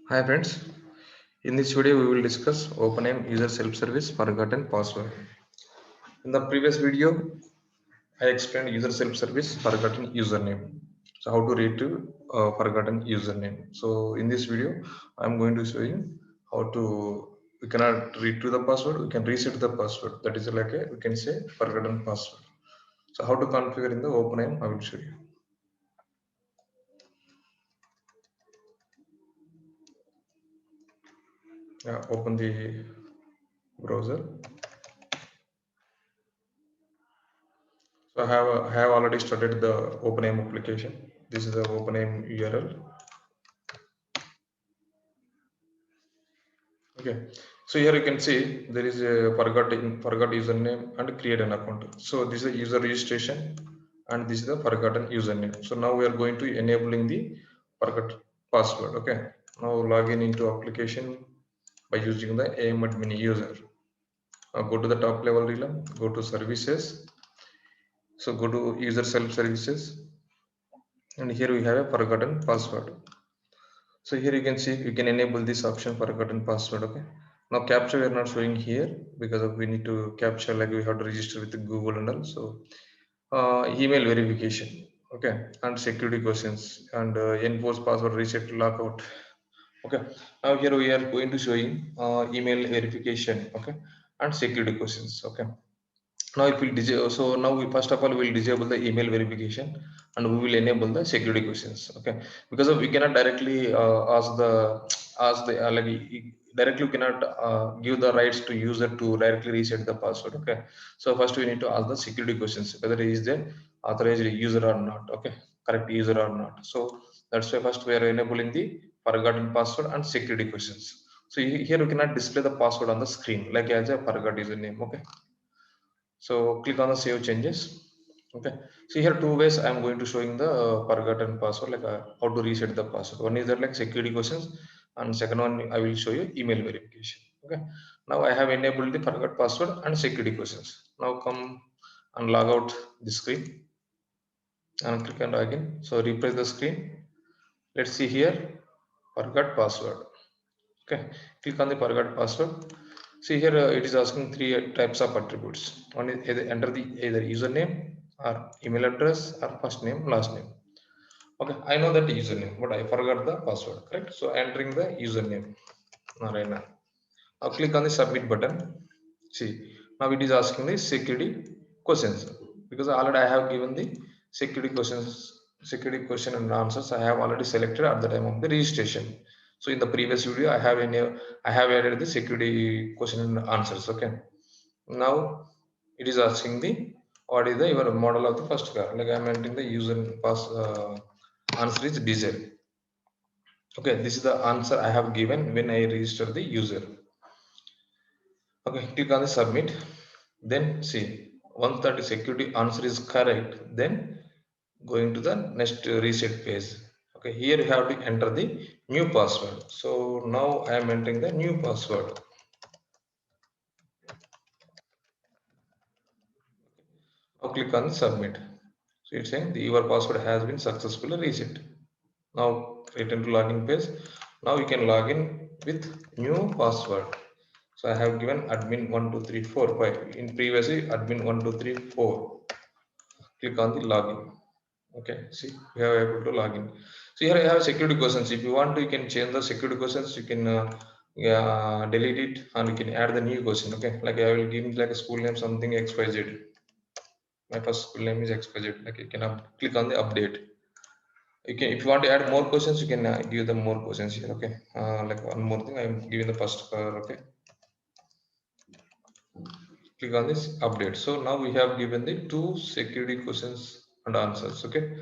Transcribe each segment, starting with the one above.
Hi friends, in this video we will discuss OpenAIM user self-service forgotten password. In the previous video, I explained user self-service forgotten username. So how to retrieve forgotten username. So in this video, I'm going to show you how to, we cannot retrieve the password, we can reset the password. That is like a, we can say forgotten password. So how to configure in the OpenAIM, I will show you. Open the browser. So I have already started the OpenAIM application. This is the OpenAIM URL. Okay. So here you can see there is a forgot username and create an account. So this is the user registration and this is the forgotten username. So now we are going to enabling the forgot password. Okay. Now log in into application by using the AIM admin user. Now go to the top level realm, go to services. So go to user self services and here we have a forgotten password. So here you can see you can enable this option forgotten password. Okay. Now capture we are not showing here because we need to capture like we have to register with Google and all. So email verification. Okay. And security questions and enforce password reset lockout. Okay. Now here we are going to showing email verification. Okay. And security questions. Okay. Now it will disable. So now we first of all will disable the email verification and we will enable the security questions. Okay, because of we cannot directly directly we cannot give the rights to user to directly reset the password. Okay, so first we need to ask the security questions whether he is the authorized user or not. Okay, correct user or not. So that's why first we are enabling the forgotten password and security questions. So here we cannot display the password on the screen like as a forgot username. Okay, so click on the save changes. Okay, see here two ways I'm going to showing the forgotten password, like how to reset the password. One is that like security questions and second one I will show you email verification. Okay, now I have enabled the forgot password and security questions. Now come and log out the screen and click on login. So refresh the screen. Let's see here forgot password. Okay, click on the forgot password. See here it is asking three types of attributes. One is enter the either username or email address or first name last name. Okay, I know that username but I forgot the password. Correct, so entering the username Narayana. Now click on the submit button. See, now it is asking the security questions because already I have given the security questions, security question and answers I have already selected at the time of the registration. So in the previous video I have added the security question and answers. Okay, now it is asking the what is the your model of the first car, like I'm entering the user pass answer is diesel. Okay, this is the answer I have given when I register the user. Okay, click on the submit. Then see, once that security answer is correct, then going to the next reset page. Okay, here you have to enter the new password. So now I am entering the new password. Now click on submit. So it's saying your password has been successfully reset. Now return to login page. Now you can log in with new password. So I have given admin 12345. In previously admin 1234. Click on the login. Okay, see we are able to log in. So here I have security questions. If you want to, you can change the security questions. You can yeah, delete it and you can add the new question. Okay, like I will give like a school name something XYZ. My first school name is XYZ. Like you can click on the update. You can, if you want to add more questions, you can give them more questions here. Okay, like one more thing, I'm giving the first color. Okay, click on this update. So now we have given the two security questions and answers. Okay,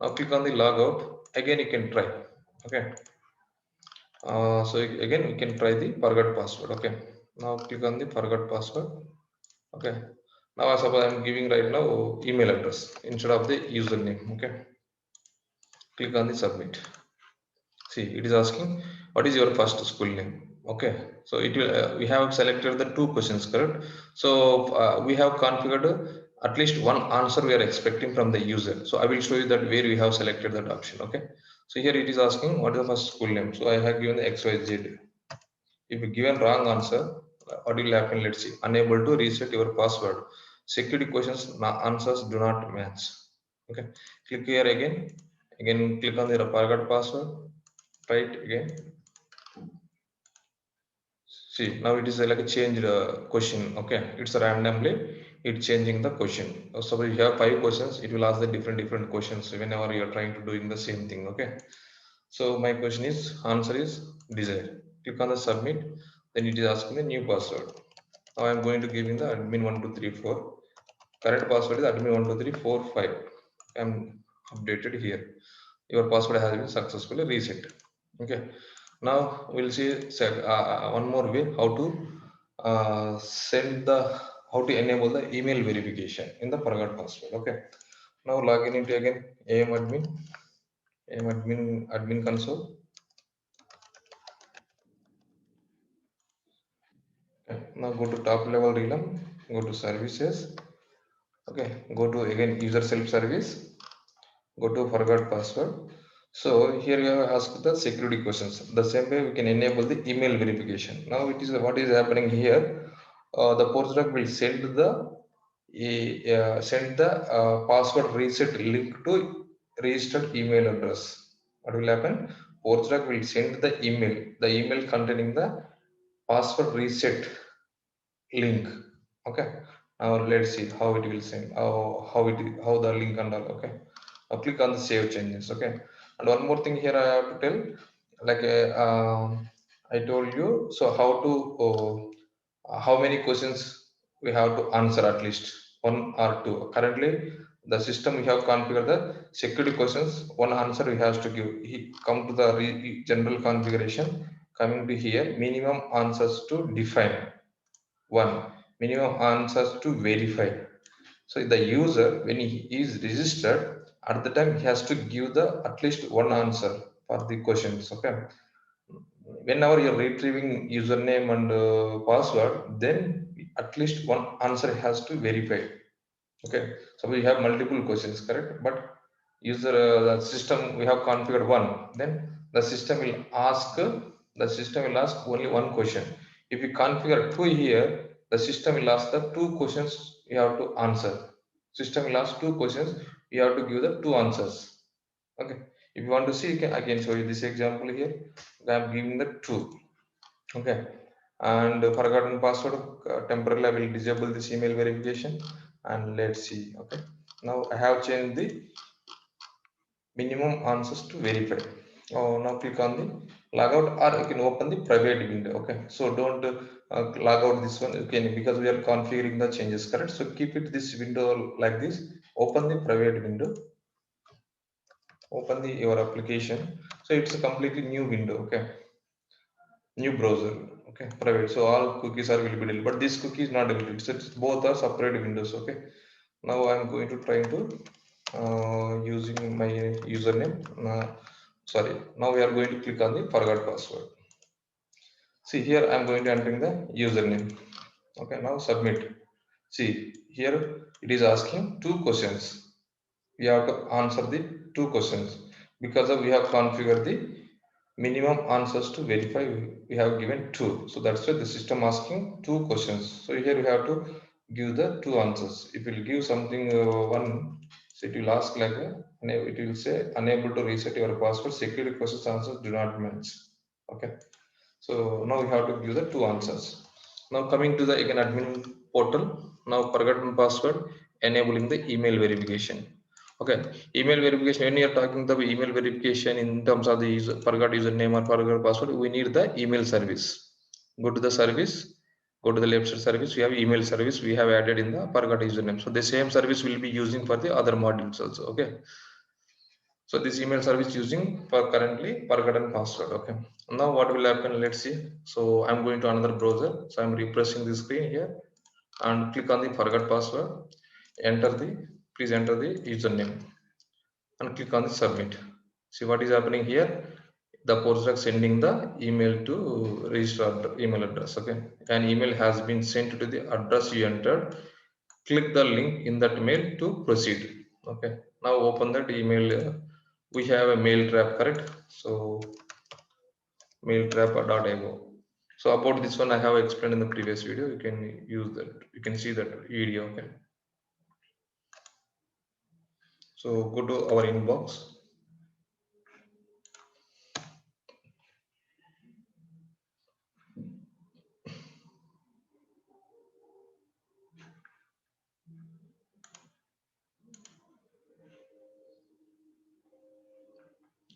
now click on the logout. Again you can try. Okay, so again we can try the forgot password. Okay, now click on the forgot password. Okay, now suppose I'm giving right now email address instead of the username. Okay, click on the submit. See, it is asking what is your first school name. Okay, so it will we have selected the two questions, correct? So we have configured at least one answer we are expecting from the user. So I will show you that where we have selected that option. Okay, So here it is asking what is the first school name. So I have given the XYZ. If you given wrong answer, what will happen? Let's see. Unable to reset your password. Security questions answers do not match. Okay. Click here again. Again, click on the forgot password. Try it again. See, now it is like a changed question. Okay, it's randomly it's changing the question. So if you have 5 questions, it will ask the different questions whenever you are trying to doing the same thing. Okay. So my question is answer is desired. Click on the submit. Then it is asking the new password. Now I am going to give in the admin 1234. Correct password is admin 1234 5. I am updated here. Your password has been successfully reset. Okay. Now we'll see one more way how to how to enable the email verification in the forgot password. Okay. Now log in into again admin console. Okay. Now go to top level realm, go to services. Okay, go to again user self service, go to forgot password. So here you have asked the security questions. The same way we can enable the email verification. Now it is what is happening here. The Postgres will send the password reset link to registered email address. What will happen? Postgres will send the email containing the password reset link. Okay. Now let's see how it will send, how the link and all. Okay. Now click on the save changes. Okay. And one more thing here I have to tell, like I told you, so how to how many questions we have to answer, at least one or two. Currently the system we have configured the security questions, one answer we have to give. He come to the general configuration, coming to here minimum answers to define, one minimum answers to verify. So the user, when he is registered, at the time he has to give the at least one answer for the questions. Okay. Whenever you're retrieving username and password, then at least one answer has to verify. Okay. So we have multiple questions, correct? But user the system we have configured one, then the system will ask only one question. If you configure two here, the system will ask the two questions you have to answer. System will ask two questions, you have to give the two answers. Okay. If you want to see, I can show you this example here. I am giving the two. Okay. And forgotten password, temporarily I will disable this email verification, and let's see. Okay. Now I have changed the minimum answers to verify. Oh, now click on the logout, or you can open the private window. Okay. So don't log out this one. Okay, because we are configuring the changes, correct? So keep it this window like this. Open the private window. Open the your application. So it's a completely new window. Okay. New browser. Okay, private. So all cookies are will be deleted, but this cookie is not deleted. So it's both are separate windows. Okay. Now I'm going to try to using my username. Sorry. Now we are going to click on the forgot password. See here I'm going to entering the username. Okay. Now submit. See here it is asking two questions. We have to answer the two questions because of we have configured the minimum answers to verify. We have given two, so that's why the system asking two questions. So here we have to give the two answers. If you give something one, so it will ask like it will say unable to reset your password, security questions answers do not match. Okay. So now we have to give the two answers. Now coming to the again admin portal. Now forgotten password, enabling the email verification. Okay, email verification. When you are talking the email verification in terms of the forgot username or forgot password, we need the email service. Go to the service, go to the left side service. We have email service. We have added in the forgot username. So the same service will be using for the other modules also. Okay. So this email service using for currently forgotten password. Okay. Now what will happen? Let's see. So I'm going to another browser. So I'm refreshing the screen here and click on the forgot password. Enter the, please enter the username and click on the submit. See what is happening here. The Postgres sending the email to registered email address. Okay. An email has been sent to the address you entered. Click the link in that mail to proceed. Okay. Now open that email we have a mail trap, correct? So mail trap.io. So about this one, I have explained in the previous video. You can use that. You can see that video. Okay. So go to our inbox.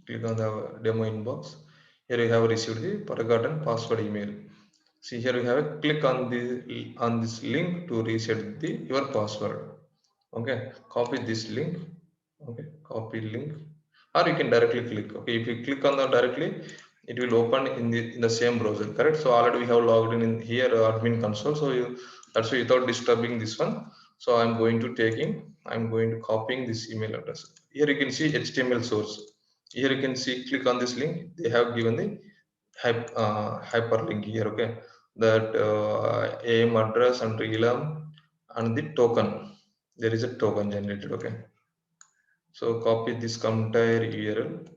Click on the demo inbox. Here you have received the forgotten password email. See here we have a click on this link to reset your password. Okay, copy this link. Okay, copy link, or you can directly click. Okay, if you click on that directly, it will open in the same browser. Correct. So already we have logged in here admin console. So that's why without disturbing this one. So I'm going to copying this email address. Here you can see HTML source. Here you can see click on this link. They have given the hyperlink here. Okay, that AM address and realm and the token. There is a token generated. Okay, so copy this entire URL,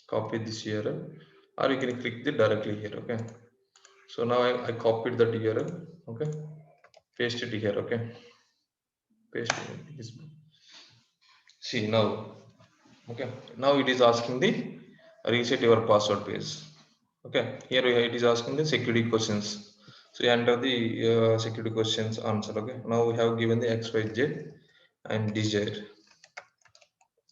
copy this URL, or you can click the directly here. Okay, so now I copied that URL. Okay, paste it here. Okay, paste it. See now. Okay, now it is asking the reset your password page. Okay, here it is asking the security questions. So you enter the security questions answer. Okay, now we have given the XYZ and desired.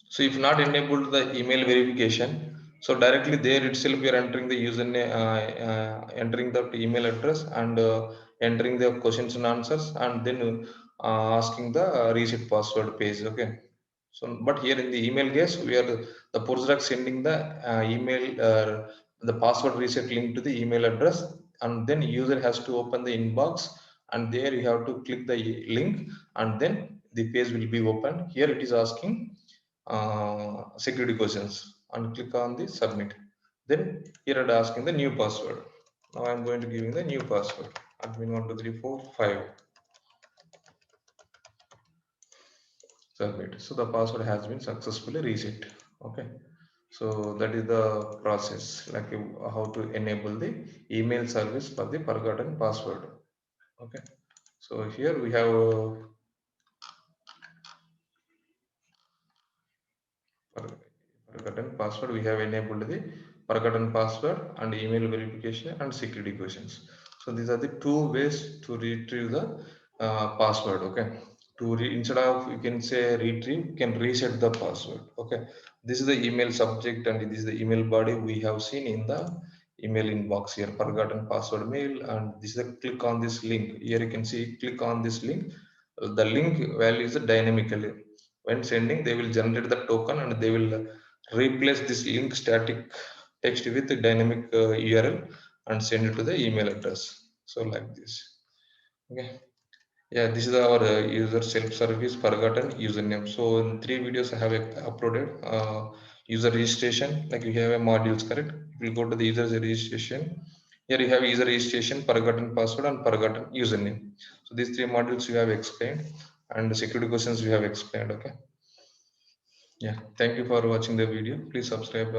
So if not enabled the email verification, so directly there itself we are entering the username, entering the email address and entering the questions and answers, and then asking the reset password page. Okay, so but here in the email case we are the Postgres sending the email, the password reset link to the email address, and then user has to open the inbox, and there you have to click the link, and then the page will be open. Here it is asking security questions, and click on the submit. Then here it asking the new password. Now I'm going to giving the new password, admin 1234 5. Submit. So the password has been successfully reset. Okay, so that is the process, like how to enable the email service for the forgotten password. Okay, so here we have forgotten password. We have enabled the forgotten password and email verification and security questions. So these are the two ways to retrieve the password. Okay, instead of you can say retrieve, you can reset the password. Okay, this is the email subject and this is the email body we have seen in the email inbox here, forgotten password mail, and this is the click on this link. Here you can see click on this link. The link value is dynamically when sending, they will generate the token and they will replace this link static text with the dynamic URL and send it to the email address. So like this. Okay, yeah, this is our user self-service forgotten username. So in 3 videos I have uploaded user registration, like you have a modules, correct? If you go to the user registration, here you have user registration, forgotten password and forgotten username. So these 3 modules you have explained, and the security questions we have explained. Okay, yeah, thank you for watching the video. Please subscribe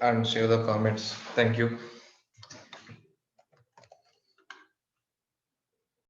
and share the comments. Thank you.